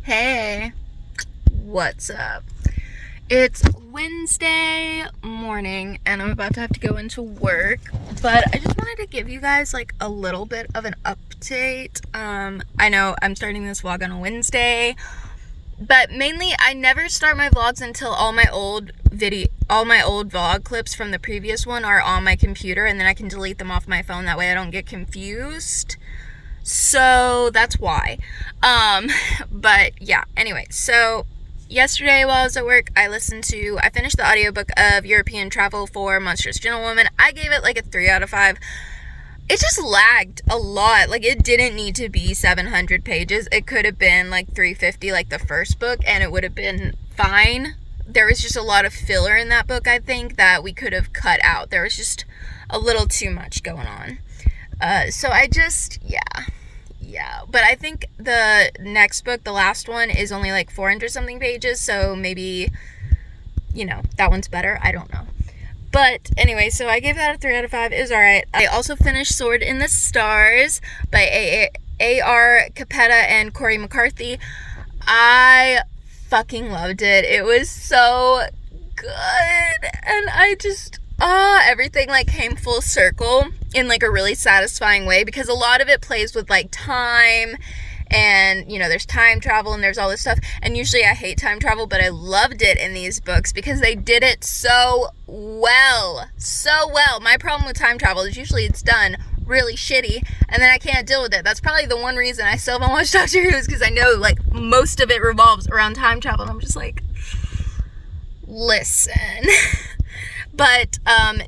Hey, what's up? It's Wednesday morning and I'm about to have to go into work, but I just wanted to give you guys like a little bit of an update. I know I'm starting this vlog on a Wednesday, but mainly I never start my vlogs until all my old vlog clips from the previous one are on my computer, and then I can delete them off my phone. That way I don't get confused. So that's why. But yeah, anyway, so yesterday while I was at work, I finished the audiobook of European Travel for Monstrous Gentlewoman. I gave it like a 3 out of 5. It just lagged a lot. Like, it didn't need to be 700 pages. It could have been like 350 like the first book, and it would have been fine. There was just a lot of filler in that book, I think, that we could have cut out. There was just a little too much going on. So I just, yeah. But I think the next book, the last one, is only like 400 something pages, so maybe, that one's better. I don't know. But anyway, so I gave that a 3 out of 5. It was alright. I also finished Sword in the Stars by A.R. Capetta and Corey McCarthy. I fucking loved it. It was so good, and I just... everything like came full circle in like a really satisfying way, because a lot of it plays with like time, and there's time travel and there's all this stuff, and usually I hate time travel, but I loved it in these books because they did it so well. My problem with time travel is usually it's done really shitty and then I can't deal with it. That's probably the one reason I still haven't watched Doctor Who, is because I know like most of it revolves around time travel, and I'm just like, listen. But,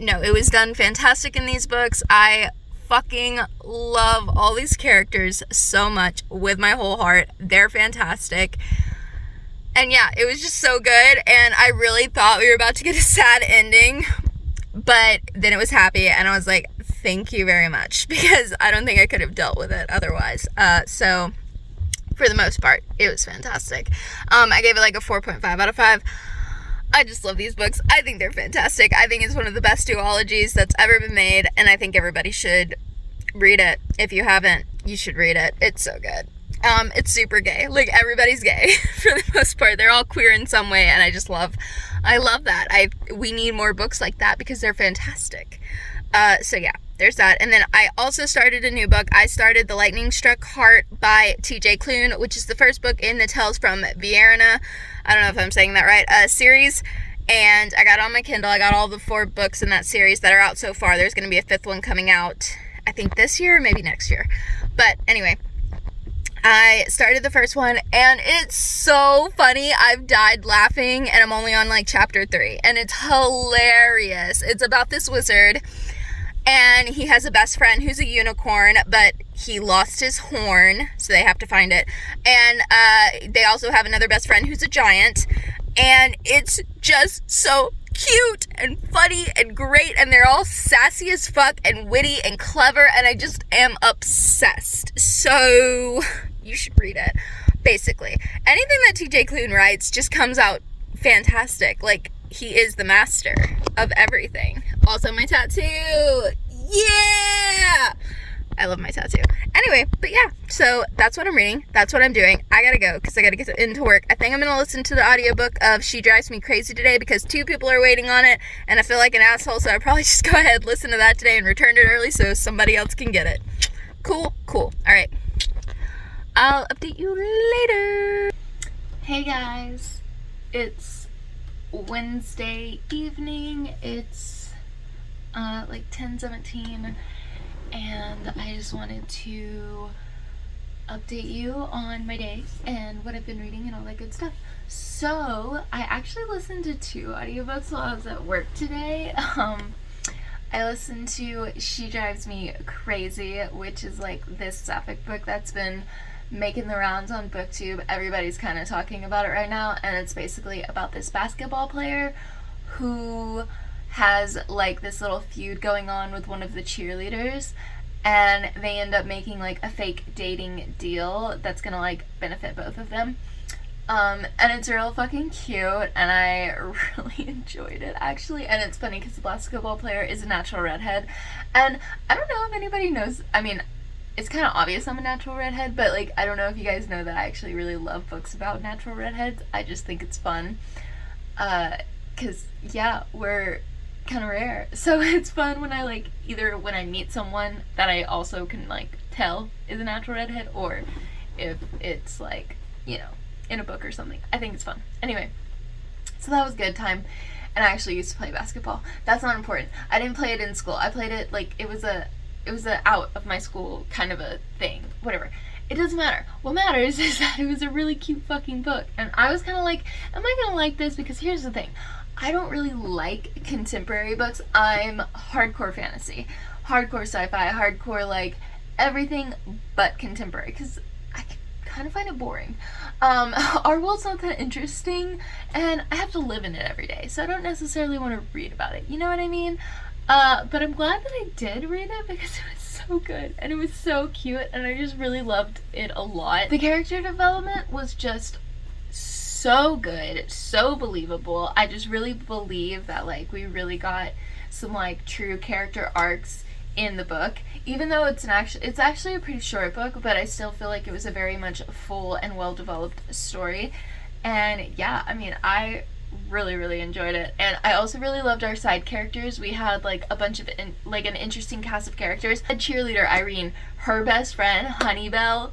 no, it was done fantastic in these books. I fucking love all these characters so much with my whole heart. They're fantastic. And yeah, it was just so good, and I really thought we were about to get a sad ending, but then it was happy, and I was like, thank you very much, because I don't think I could have dealt with it otherwise. So, for the most part, it was fantastic. I gave it like a 4.5 out of 5. I just love these books. I think they're fantastic. I think it's one of the best duologies that's ever been made, and I think everybody should read it. If you haven't, you should read it. It's so good. It's super gay. Like, everybody's gay for the most part. They're all queer in some way, and I love that. We need more books like that because they're fantastic. So yeah, there's that. And then I also started a new book. I started The Lightning Struck Heart by T.J. Klune, which is the first book in the Tales from Vienna, I don't know if I'm saying that right, series. And I got it on my Kindle. I got all the 4 books in that series that are out so far. There's going to be a 5th one coming out, I think this year or maybe next year. But anyway, I started the first one, and it's so funny. I've died laughing, and I'm only on like chapter 3, and it's hilarious. It's about this wizard, and he has a best friend who's a unicorn, but he lost his horn, so they have to find it. And they also have another best friend who's a giant, and it's just so cute and funny and great, and they're all sassy as fuck and witty and clever, and I just am obsessed. So you should read it. Basically, anything that TJ Klune writes just comes out fantastic. Like, he is the master of everything. Also, my tattoo. Yeah! I love my tattoo. Anyway, but yeah, so that's what I'm reading. That's what I'm doing. I gotta go because I gotta get into work. I think I'm gonna listen to the audiobook of She Drives Me Crazy today because 2 people are waiting on it, and I feel like an asshole, so I'll probably just go ahead, listen to that today, and return it early so somebody else can get it. Cool. Alright. I'll update you later. Hey guys. It's Wednesday evening. It's like 10:17, and I just wanted to update you on my day and what I've been reading and all that good stuff. So I actually listened to 2 audiobooks while I was at work today. I listened to She Drives Me Crazy, which is like this sapphic book that's been making the rounds on BookTube. Everybody's kind of talking about it right now, and it's basically about this basketball player who has like this little feud going on with one of the cheerleaders, and they end up making like a fake dating deal that's gonna like benefit both of them. And it's real fucking cute, and I really enjoyed it actually. And it's funny because the basketball player is a natural redhead, and I don't know if anybody knows, I mean, it's kind of obvious I'm a natural redhead, but like I don't know if you guys know that I actually really love books about natural redheads. I just think it's fun. Cause yeah, we're kind of rare, so it's fun when I like either when I meet someone that I also can like tell is a natural redhead, or if it's like, you know, in a book or something. I think it's fun. Anyway, so that was a good time. And I actually used to play basketball. That's not important. I didn't play it in school. I played it like it was a out of my school kind of a thing. Whatever. It doesn't matter. What matters is that it was a really cute fucking book. And I was kind of like, am I going to like this? Because here's the thing. I don't really like contemporary books. I'm hardcore fantasy. Hardcore sci-fi. Hardcore like everything but contemporary. Because I kind of find it boring. Our world's not that interesting. And I have to live in it every day. So I don't necessarily want to read about it. You know what I mean? But I'm glad that I did read it because it was so good and it was so cute and I just really loved it a lot. The character development was just so good, so believable. I just really believe that like we really got some like true character arcs in the book, even though it's actually a pretty short book, but I still feel like it was a very much full and well developed story. And yeah, I mean, I really enjoyed it, and I also really loved our side characters. We had like a bunch of an interesting cast of characters. A cheerleader Irene, her best friend Honeybell,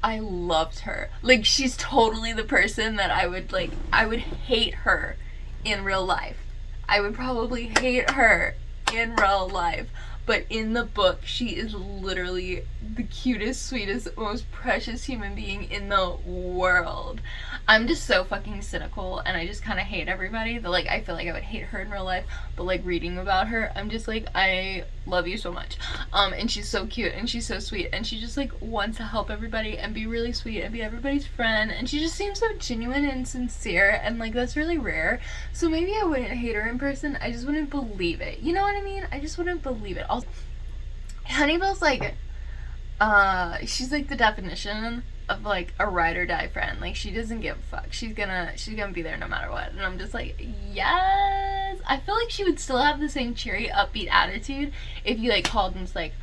I loved her. Like she's totally the person that I would hate her in real life. I would probably hate her in real life, but in the book she is literally the cutest, sweetest, most precious human being in the world. I'm just so fucking cynical and I just kind of hate everybody that like I feel like I would hate her in real life, but like reading about her I'm just like, I love you so much. And she's so cute and she's so sweet and she just like wants to help everybody and be really sweet and be everybody's friend, and she just seems so genuine and sincere, and like that's really rare. So maybe I wouldn't hate her in person, I just wouldn't believe it. You know what I mean? I just wouldn't believe it. Also, Honeybell's like she's like the definition of like a ride or die friend. Like she doesn't give a fuck. She's gonna be there no matter what. And I'm just like, yes. I feel like she would still have the same cheery, upbeat attitude if you like called and was like,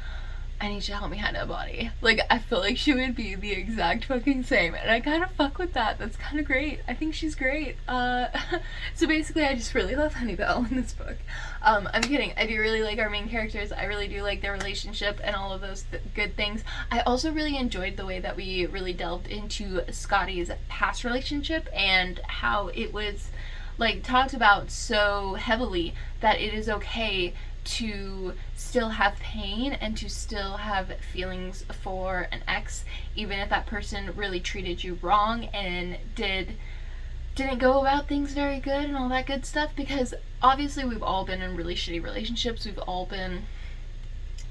I need you to help me hide a body. Like I feel like she would be the exact fucking same, and I kind of fuck with that. That's kind of great. I think she's great. So basically I just really love Honeybell in this book. I'm kidding. I do really like our main characters. I really do like their relationship and all of those good things. I also really enjoyed the way that we really delved into Scotty's past relationship and how it was like talked about so heavily that it is okay to still have pain and to still have feelings for an ex, even if that person really treated you wrong and didn't go about things very good and all that good stuff. Because obviously we've all been in really shitty relationships, we've all been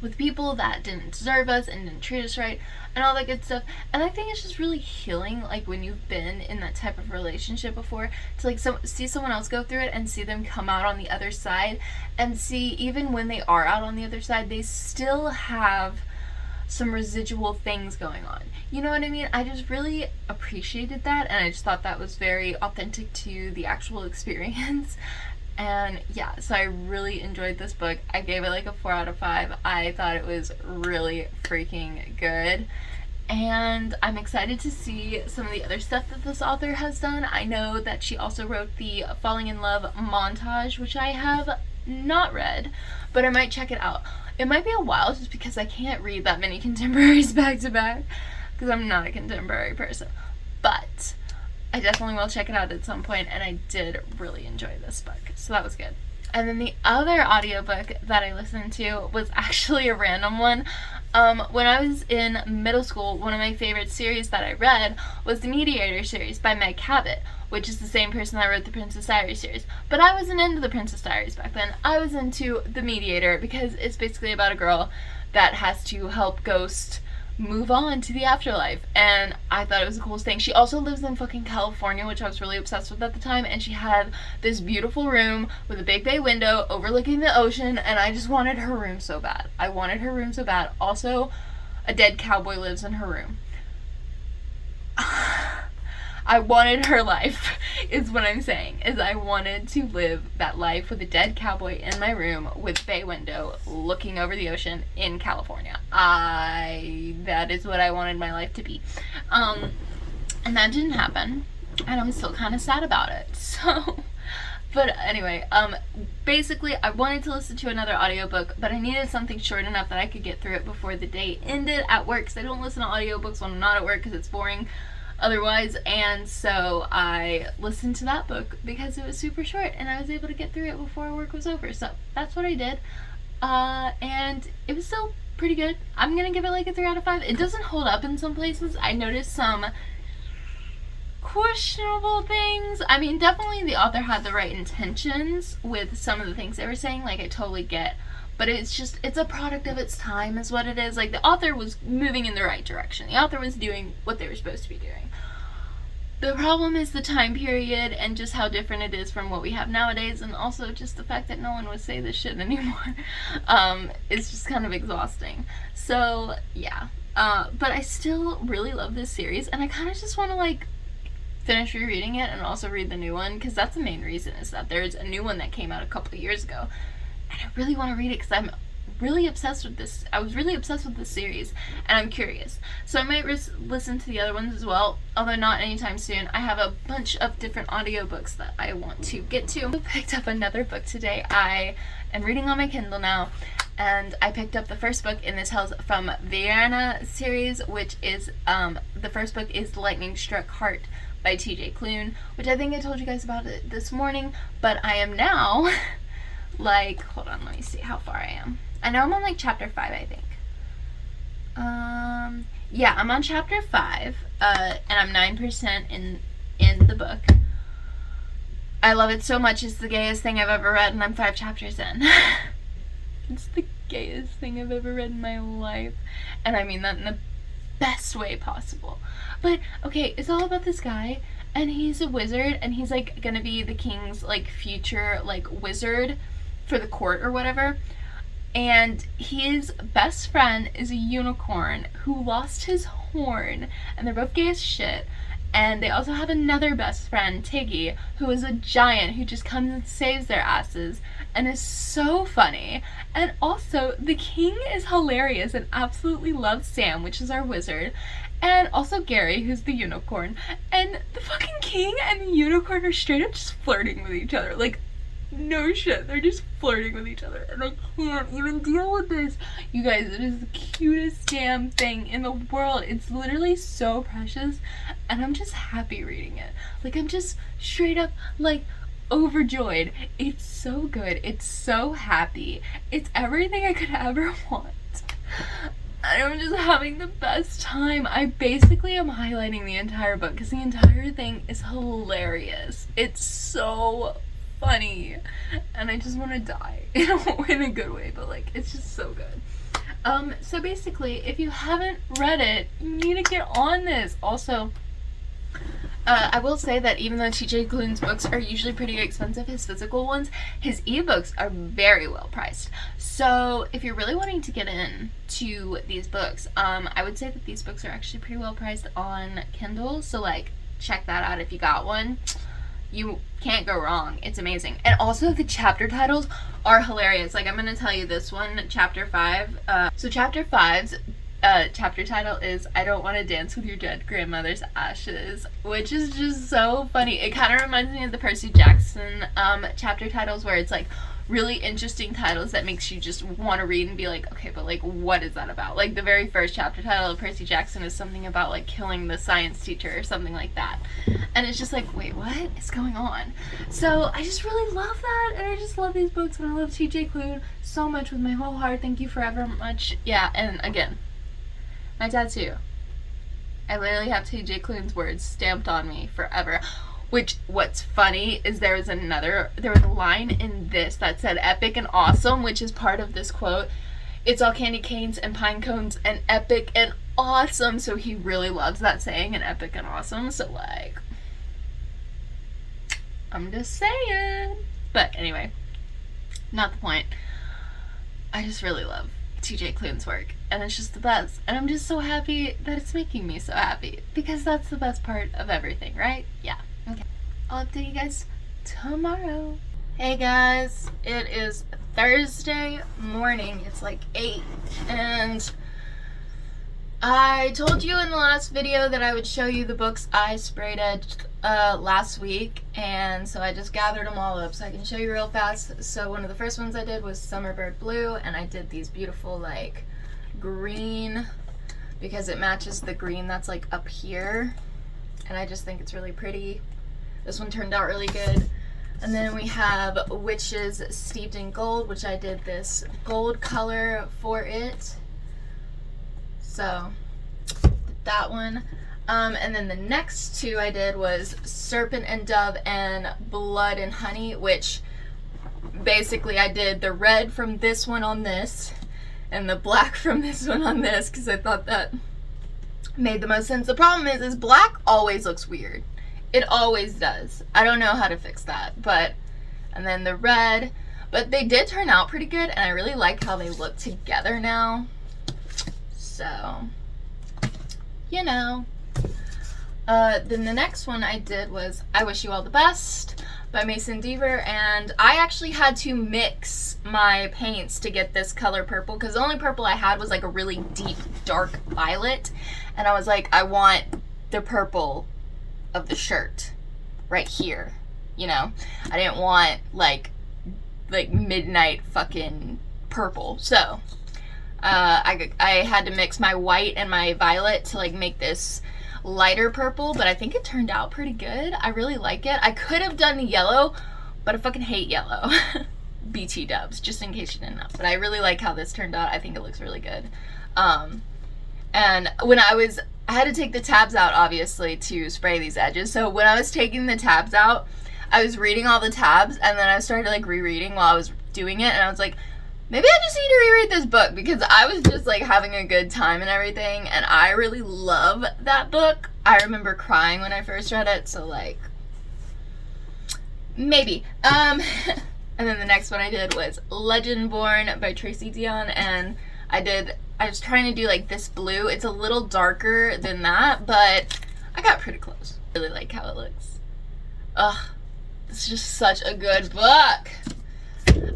with people that didn't deserve us and didn't treat us right and all that good stuff. And I think it's just really healing, like when you've been in that type of relationship before, to like see someone else go through it and see them come out on the other side, and see even when they are out on the other side they still have some residual things going on. You know what I mean? I just really appreciated that, and I just thought that was very authentic to the actual experience. And yeah, so I really enjoyed this book. I gave it like a 4 out of 5. I thought it was really freaking good. And I'm excited to see some of the other stuff that this author has done. I know that she also wrote the Falling in Love montage, which I have not read, but I might check it out. It might be a while just because I can't read that many contemporaries back to back because I'm not a contemporary person. But I definitely will check it out at some point, and I did really enjoy this book, so that was good. And then the other audiobook that I listened to was actually a random one. When I was in middle school, one of my favorite series that I read was the Mediator series by Meg Cabot, which is the same person that wrote the Princess Diaries series. But I wasn't into the Princess Diaries back then. I was into the Mediator because it's basically about a girl that has to help Ghost move on to the afterlife, and I thought it was the coolest thing. She also lives in fucking California, which I was really obsessed with at the time, and she had this beautiful room with a big bay window overlooking the ocean, and I just wanted her room so bad. I wanted her room so bad. Also, a dead cowboy lives in her room. I I wanted her life, is what I'm saying. Is I wanted to live that life with a dead cowboy in my room with bay window looking over the ocean in California. That is what I wanted my life to be. And that didn't happen. And I'm still kind of sad about it. So, but anyway, basically I wanted to listen to another audiobook, but I needed something short enough that I could get through it before the day ended at work, because I don't listen to audiobooks when I'm not at work because it's boring otherwise. And so I listened to that book because it was super short and I was able to get through it before work was over. So that's what I did. And it was still pretty good. I'm gonna give it like a 3 out of 5. It doesn't hold up in some places. I noticed some questionable things. I mean, definitely the author had the right intentions with some of the things they were saying, like I totally get, but it's just, it's a product of its time is what it is. Like, the author was moving in the right direction. The author was doing what they were supposed to be doing. The problem is the time period and just how different it is from what we have nowadays, and also just the fact that no one would say this shit anymore. It's just kind of exhausting. So yeah, but I still really love this series, and I kind of just want to like finish rereading it and also read the new one, because that's the main reason, is that there's a new one that came out a couple of years ago and I really want to read it because I'm really obsessed with this. I was really obsessed with this series and I'm curious, so I might listen to the other ones as well, although not anytime soon. I have a bunch of different audiobooks that I want to get to. I picked up another book today. I am reading on my Kindle now, and I picked up the first book in this Tales from Vienna series, which is the first book is Lightning Struck Heart by TJ Klune, which I think I told you guys about it this morning, but I am now like, hold on, let me see how far I am. I know I'm on like chapter 5, I think. Yeah, I'm on chapter 5, and I'm 9% in the book. I love it so much. It's the gayest thing I've ever read, and I'm 5 chapters in. It's the gayest thing I've ever read in my life, and I mean that in the best way possible. But okay, it's all about this guy, and he's a wizard, and he's like gonna be the king's like future like wizard for the court or whatever. And his best friend is a unicorn who lost his horn, and they're both gay as shit. And they also have another best friend, Tiggy, who is a giant who just comes and saves their asses and is so funny. And also, the king is hilarious and absolutely loves Sam, which is our wizard, and also Gary, who's the unicorn. And the fucking king and the unicorn are straight up just flirting with each other. Like, no shit, they're just flirting with each other, and I can't even deal with this. You guys, it is the cutest damn thing in the world. It's literally so precious, and I'm just happy reading it. Like, I'm just straight up, like, overjoyed. It's so good. It's so happy. It's everything I could ever want. I'm just having the best time. I basically am highlighting the entire book because the entire thing is hilarious. It's so funny, and I just want to die in a good way, but like, it's just so good. So basically, if you haven't read it, you need to get on this. Also, I will say that even though TJ Klune's books are usually pretty expensive, his physical ones, his ebooks are very well priced. So if you're really wanting to get into these books, I would say that these books are actually pretty well priced on Kindle, so like, check that out if you got one. You can't go wrong. It's amazing. And also the chapter titles are hilarious. Like, I'm going to tell you this one, chapter 5. So chapter 5's chapter title is I Don't Want to Dance with Your Dead Grandmother's Ashes, which is just so funny. It kind of reminds me of the Percy Jackson chapter titles, where it's like really interesting titles that makes you just want to read and be like, okay, but like, what is that about? Like, the very first chapter title of Percy Jackson is something about like killing the science teacher or something like that, and it's just like, wait, what is going on? So I just really love that, and I just love these books, and I love TJ Klune so much with my whole heart. Thank you forever much. Yeah, and again, my tattoo, I literally have TJ Klune's words stamped on me forever. Which, what's funny is there was a line in this that said epic and awesome, which is part of this quote. It's all candy canes and pine cones and epic and awesome. So he really loves that saying, and epic and awesome. So like, I'm just saying. But anyway, not the point. I just really love TJ Klune's work, and it's just the best. And I'm just so happy that it's making me so happy, because that's the best part of everything, right? Yeah. Okay. I'll update you guys tomorrow. Hey guys, it is Thursday morning. It's like 8, and I told you in the last video that I would show you the books I sprayed edged last week, and so I just gathered them all up so I can show you real fast. So one of the first ones I did was Summerbird Blue, and I did these beautiful like green because it matches the green that's like up here, and I just think it's really pretty. This one turned out really good. And then we have Witches Steeped in Gold, which I did this gold color for it. So, that one. And then the next two I did was Serpent and Dove and Blood and Honey, which basically I did the red from this one on this and the black from this one on this, because I thought that made the most sense. The problem is black always looks weird. It always does. I don't know how to fix that, but, and then the red, but they did turn out pretty good, and I really like how they look together now. So, you know. Then the next one I did was I Wish You All the Best by Mason Deaver, and I actually had to mix my paints to get this color purple, because the only purple I had was like a really deep dark violet, and I was like, I want the purple of the shirt right here, you know. I didn't want like midnight fucking purple. So I had to mix my white and my violet to like make this lighter purple, but I think it turned out pretty good. I really like it. I could have done yellow, but I fucking hate yellow. BT dubs, just in case you didn't know. But I really like how this turned out. I think it looks really good. And when I had to take the tabs out, obviously, to spray these edges. So when I was taking the tabs out, I was reading all the tabs, and then I started like rereading while I was doing it, and I was like, maybe I just need to reread this book, because I was just like having a good time and everything, and I really love that book. I remember crying when I first read it, so like, maybe. And then the next one I did was Legendborn by Tracy Dion, and I was trying to do like this blue. It's a little darker than that, but I got pretty close. I really like how it looks. Ugh, it's just such a good book.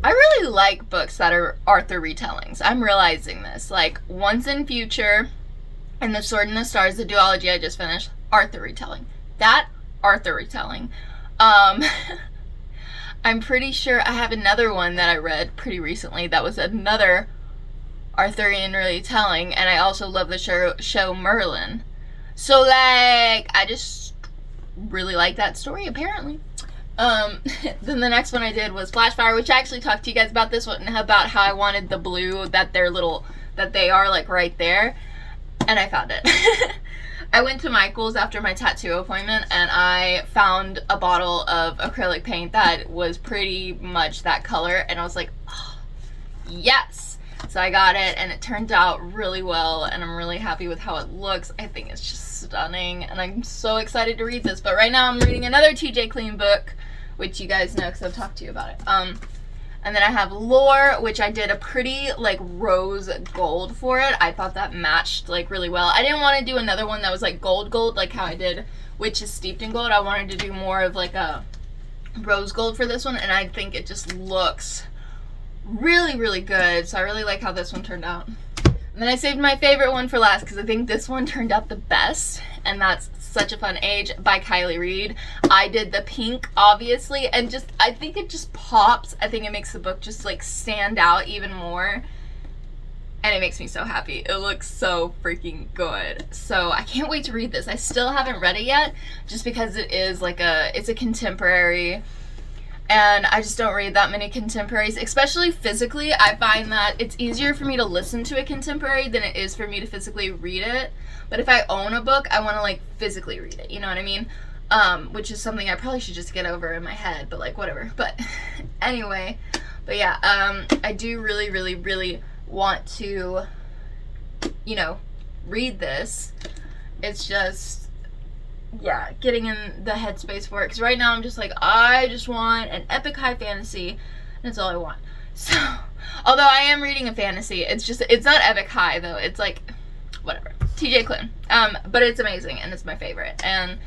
I really like books that are Arthur retellings. I'm realizing this. Like, Once in Future and The Sword in the Stars, the duology I just finished, Arthur retelling. That, Arthur retelling. I'm pretty sure I have another one that I read pretty recently that was another Arthurian retelling, and I also love the show Merlin. So, like, I just really like that story, apparently. Then the next one I did was Flashfire, which I actually talked to you guys about this one, about how I wanted the blue that they are like right there, and I found it. I went to Michael's after my tattoo appointment, and I found a bottle of acrylic paint that was pretty much that color, and I was like, oh, yes! So I got it, and it turned out really well, and I'm really happy with how it looks. I think it's just stunning, and I'm so excited to read this. But right now I'm reading another TJ Klune book, which you guys know because I've talked to you about it. And then I have Lore, which I did a pretty like rose gold for it. I thought that matched like really well. I didn't want to do another one that was like gold like how I did Witches Steeped in Gold. I wanted to do more of like a rose gold for this one, and I think it just looks really, really good. So I really like how this one turned out. And then I saved my favorite one for last because I think this one turned out the best, and that's Such a Fun Age by Kylie Reed. I did the pink, obviously, and just, I think it just pops. I think it makes the book just like stand out even more, and it makes me so happy. It looks so freaking good. So I can't wait to read this. I still haven't read it yet, just because it is like it's a contemporary, and I just don't read that many contemporaries, especially physically. I find that it's easier for me to listen to a contemporary than it is for me to physically read it. But if I own a book, I want to like physically read it, you know what I mean? Which is something I probably should just get over in my head, but like whatever. But anyway, but yeah, I do really, really, really want to, you know, read this. It's just, yeah, getting in the headspace for it, because right now I'm just like, I just want an epic high fantasy, and that's all I want. So Although I am reading a fantasy. It's not epic high, though. It's like, whatever. TJ Klune. But it's amazing, and it's my favorite. And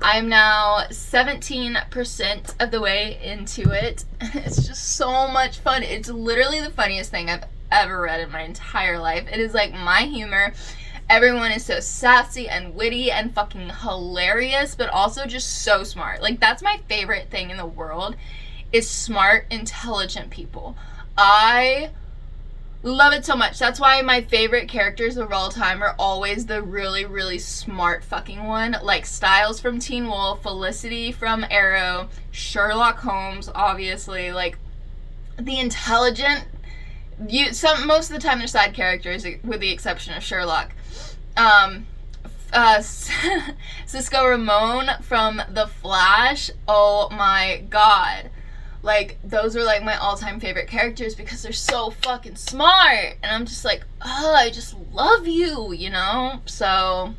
I'm now 17% of the way into it. It's just so much fun. It's literally the funniest thing I've ever read in my entire life. It is like my humor. Everyone is so sassy and witty and fucking hilarious, but also just so smart. Like, that's my favorite thing in the world, is smart, intelligent people. I love it so much. That's why my favorite characters of all time are always the really, really smart fucking one. Like Styles from Teen Wolf, Felicity from Arrow, Sherlock Holmes, obviously. Like, the intelligent... most of the time they're side characters, with the exception of Sherlock. Cisco Ramon from The Flash. Oh my god. Like, those are like my all-time favorite characters because they're so fucking smart. And I'm just like, oh, I just love you, you know? So,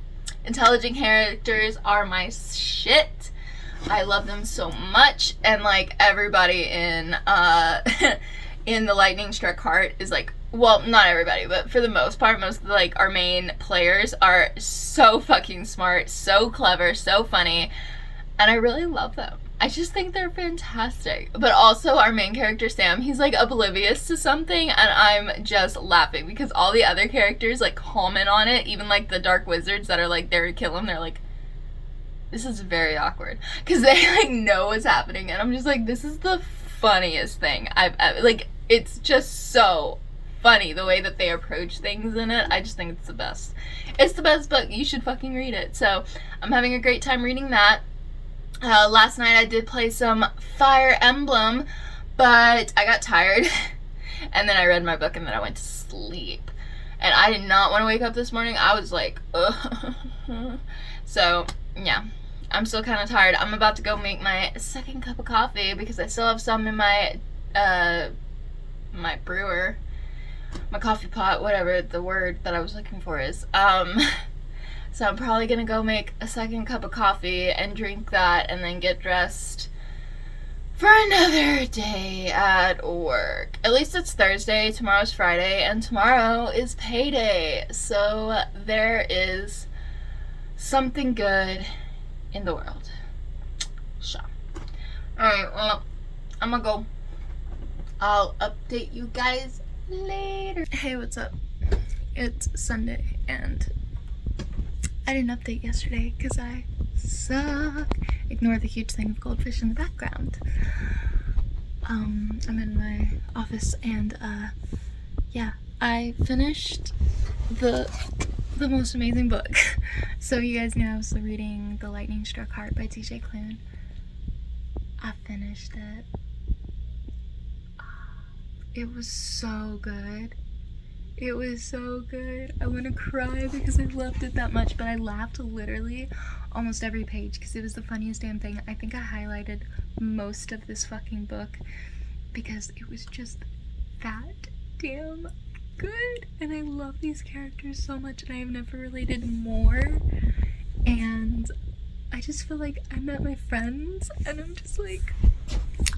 intelligent characters are my shit. I love them so much. And like, everybody in in the Lightning Struck Heart is like, well, not everybody, but for the most part, most of the, like, our main players are so fucking smart, so clever, so funny, and I really love them. I just think they're fantastic. But also our main character, Sam, he's like oblivious to something, and I'm just laughing because all the other characters like comment on it, even like the dark wizards that are like there to kill him. They're like, this is very awkward, because they like know what's happening, and I'm just like, this is the funniest thing I've ever, like, it's just so funny the way that they approach things in it. I just think it's the best. It's the best book. You should fucking read it. So I'm having a great time reading that. Last night I did play some Fire Emblem, but I got tired and then I read my book and then I went to sleep. And I did not want to wake up this morning. I was like, ugh. So, yeah. I'm still kind of tired. I'm about to go make my second cup of coffee because I still have some in my, my brewer. My coffee pot, whatever the word that I was looking for is. So I'm probably gonna go make a second cup of coffee and drink that and then get dressed for another day at work. At least it's Thursday, tomorrow's Friday, and tomorrow is payday. So there is something good in the world. So, alright, well, I'm gonna go. I'll update you guys later. Hey, what's up? It's Sunday and I didn't update yesterday because I suck. Ignore the huge thing of goldfish in the background. I'm in my office and yeah, I finished the most amazing book. So you guys know I was reading The Lightning Struck Heart by TJ Klune. I finished it. It was so good. It was so good. I want to cry because I loved it that much, but I laughed literally almost every page because it was the funniest damn thing. I think I highlighted most of this fucking book because it was just that damn good. And I love these characters so much and I have never related more. And I just feel like I met my friends and I'm just like,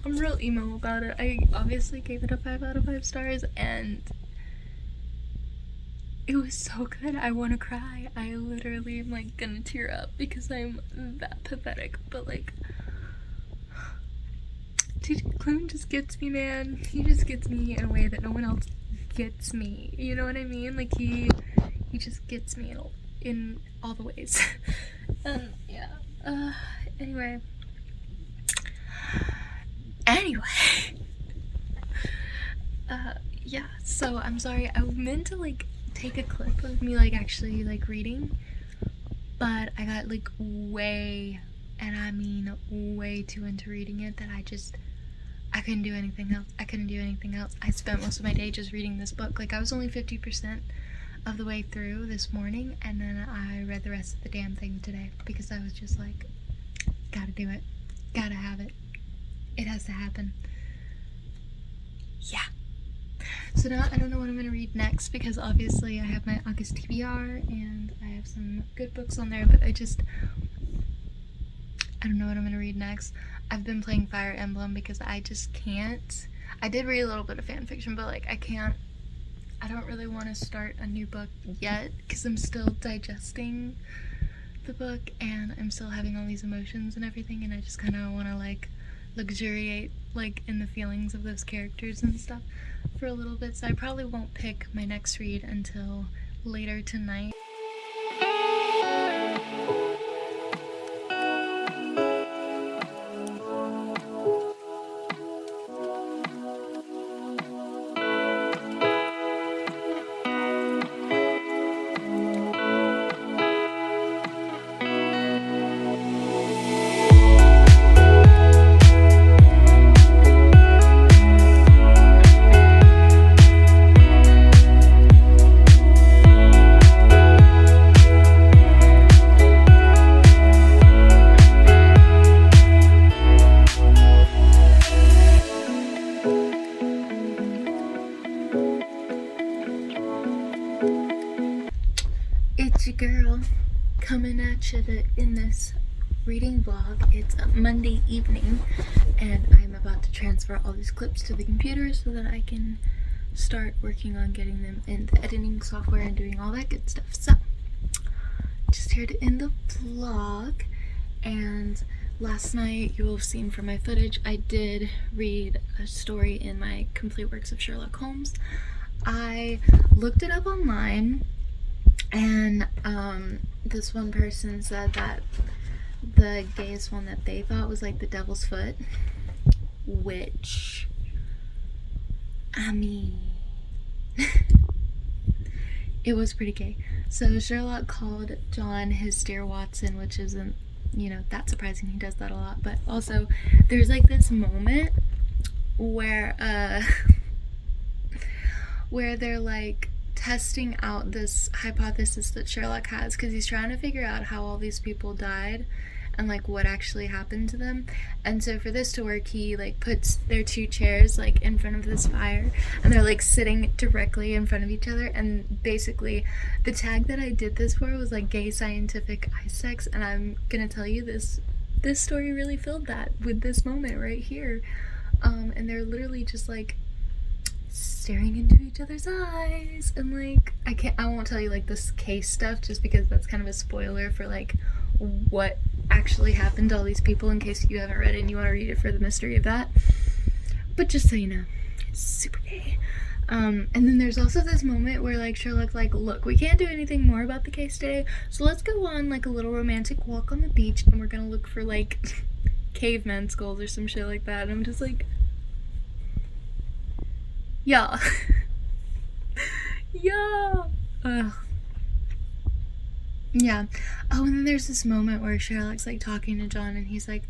I'm real emo about it. I obviously gave it a 5 out of 5 stars and it was so good. I want to cry. I literally am like gonna tear up because I'm that pathetic. But like, TJ Klune just gets me, man. He just gets me in a way that no one else gets me. You know what I mean? Like he just gets me in all the ways. Yeah. Anyway. Yeah. So I'm sorry. I meant to like take a clip of me like actually like reading, but I got like way, and I mean way too into reading it that I couldn't do anything else. I spent most of my day just reading this book. Like I was only 50% of the way through this morning and then I read the rest of the damn thing today because I was just like, gotta do it, gotta have it, it has to happen. Yeah. So now I don't know what I'm going to read next because obviously I have my August TBR and I have some good books on there, but I don't know what I'm going to read next. I've been playing Fire Emblem because I just can't. I did read a little bit of fan fiction, but like I don't really want to start a new book yet because I'm still digesting the book and I'm still having all these emotions and everything, and I just kind of want to like luxuriate like in the feelings of those characters and stuff for a little bit. So I probably won't pick my next read until later tonight. It's your girl coming at you in this reading vlog. It's a Monday evening and I'm about to transfer all these clips to the computer so that I can start working on getting them in the editing software and doing all that good stuff. So, just here to end the vlog. And last night, you will have seen from my footage, I did read a story in my Complete Works of Sherlock Holmes. I looked it up online, and this one person said that the gayest one that they thought was like The Devil's Foot, which, I mean, it was pretty gay. So Sherlock called John his dear Watson, which isn't, you know, that surprising. He does that a lot. But also, there's like this moment where where they're like testing out this hypothesis that Sherlock has, because he's trying to figure out how all these people died and like what actually happened to them. And so for this to work, he like puts their two chairs like in front of this fire and they're like sitting directly in front of each other. And basically the tag that I did this for was like gay scientific eye sex, and I'm gonna tell you this story really filled that with this moment right here. And they're literally just like staring into each other's eyes, and like I won't tell you like this case stuff just because that's kind of a spoiler for like what actually happened to all these people in case you haven't read it and you want to read it for the mystery of that. But just so you know, it's super gay. And then there's also this moment where like Sherlock's like, look, we can't do anything more about the case today, so let's go on like a little romantic walk on the beach and we're gonna look for like caveman skulls or some shit like that. And I'm just like, yeah. Yeah. Yeah. Oh, and then there's this moment where Sherlock's like talking to John and he's like,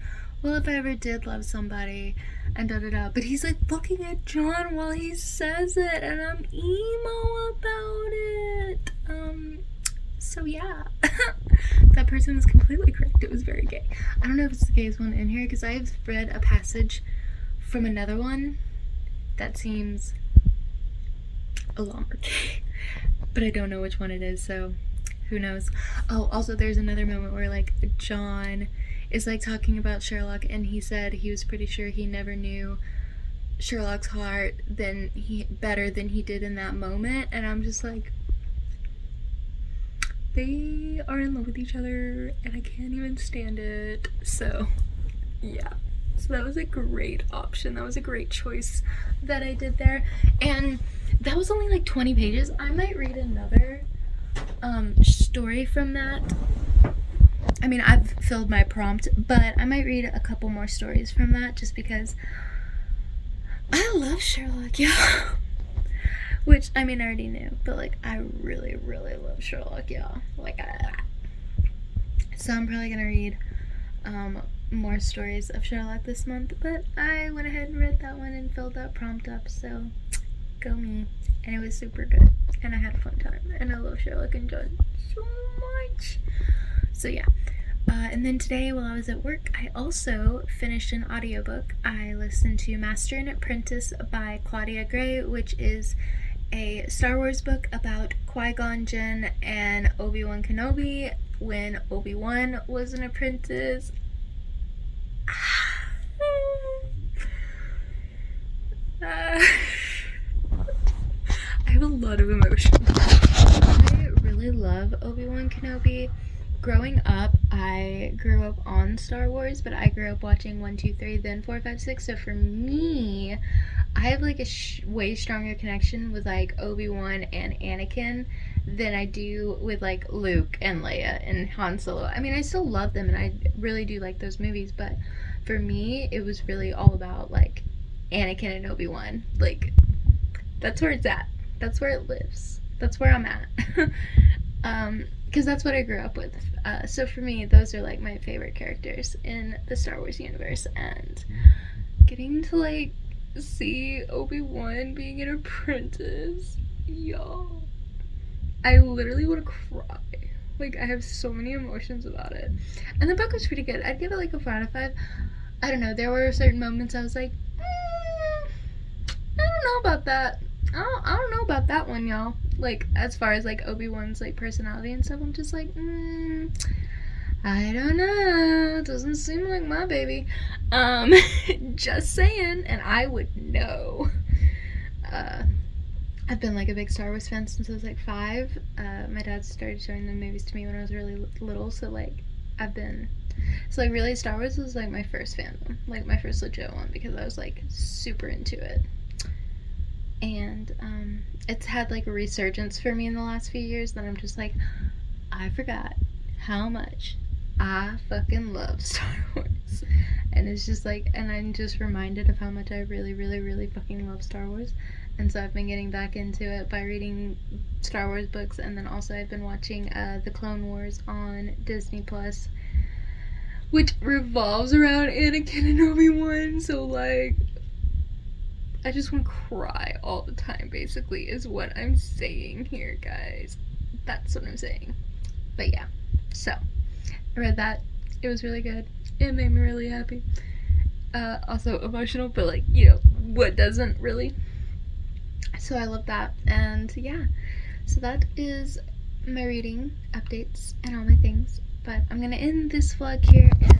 well, if I ever did love somebody and da-da-da, but he's like looking at John while he says it and I'm emo about it. So yeah. That person was completely correct. It was very gay. I don't know if it's the gayest one in here because I've read a passage from another one that seems a lot more gay, but I don't know which one it is, so who knows. Oh, also there's another moment where like John is like talking about Sherlock and he said he was pretty sure he never knew Sherlock's heart better than he did in that moment, and I'm just like, they are in love with each other and I can't even stand it. So yeah, so that was a great option. That was a great choice that I did there. And that was only like 20 pages. I might read another story from that. I mean, I've filled my prompt, but I might read a couple more stories from that just because I love Sherlock, yeah. Which, I mean, I already knew, but like, I really, really love Sherlock, yeah. Like, so I'm probably gonna read more stories of Sherlock this month, but I went ahead and read that one and filled that prompt up, so go me. And it was super good, and I had a fun time, and I love Sherlock and John so much. So yeah. And then today while I was at work, I also finished an audiobook. I listened to Master and Apprentice by Claudia Gray, which is a Star Wars book about Qui-Gon Jinn and Obi-Wan Kenobi when Obi-Wan was an apprentice. I have a lot of emotions. I really love Obi-Wan Kenobi. Growing up, I grew up on Star Wars, but I grew up watching 1, 2, 3, then 4, 5, 6. So for me, I have like a way stronger connection with like Obi-Wan and Anakin than I do with like Luke and Leia and Han Solo. I mean, I still love them and I really do like those movies, but for me, it was really all about like Anakin and Obi-Wan. Like, that's where it's at. That's where it lives. That's where I'm at. Because that's what I grew up with. So for me, those are like my favorite characters in the Star Wars universe. And getting to like see Obi-Wan being an apprentice, y'all, I literally want to cry. Like, I have so many emotions about it. And the book was pretty good. I'd give it like a 4 out of 5. I don't know. There were certain moments I was like, I don't know about that. I don't know about that one, y'all. Like, as far as like Obi-Wan's like personality and stuff, I'm just like, I don't know. Doesn't seem like my baby. Just saying, and I would know. I've been like a big Star Wars fan since I was like 5. My dad started showing the movies to me when I was really little, so like so like really Star Wars was like my first fandom, like my first legit one, because I was like super into it. And it's had like a resurgence for me in the last few years that I'm just like, I forgot how much I fucking love Star Wars. And it's just like, and I'm just reminded of how much I really, really, really fucking love Star Wars. And so I've been getting back into it by reading Star Wars books, and then also I've been watching the Clone Wars on Disney Plus, which revolves around Anakin and Obi-Wan. So like, I just want to cry all the time, basically, is what I'm saying here, guys. That's what I'm saying. But yeah, so I read that. It was really good. It made me really happy. Also emotional, but like, you know, what doesn't really? So I love that. And yeah, so that is my reading updates and all my things. But I'm gonna end this vlog here and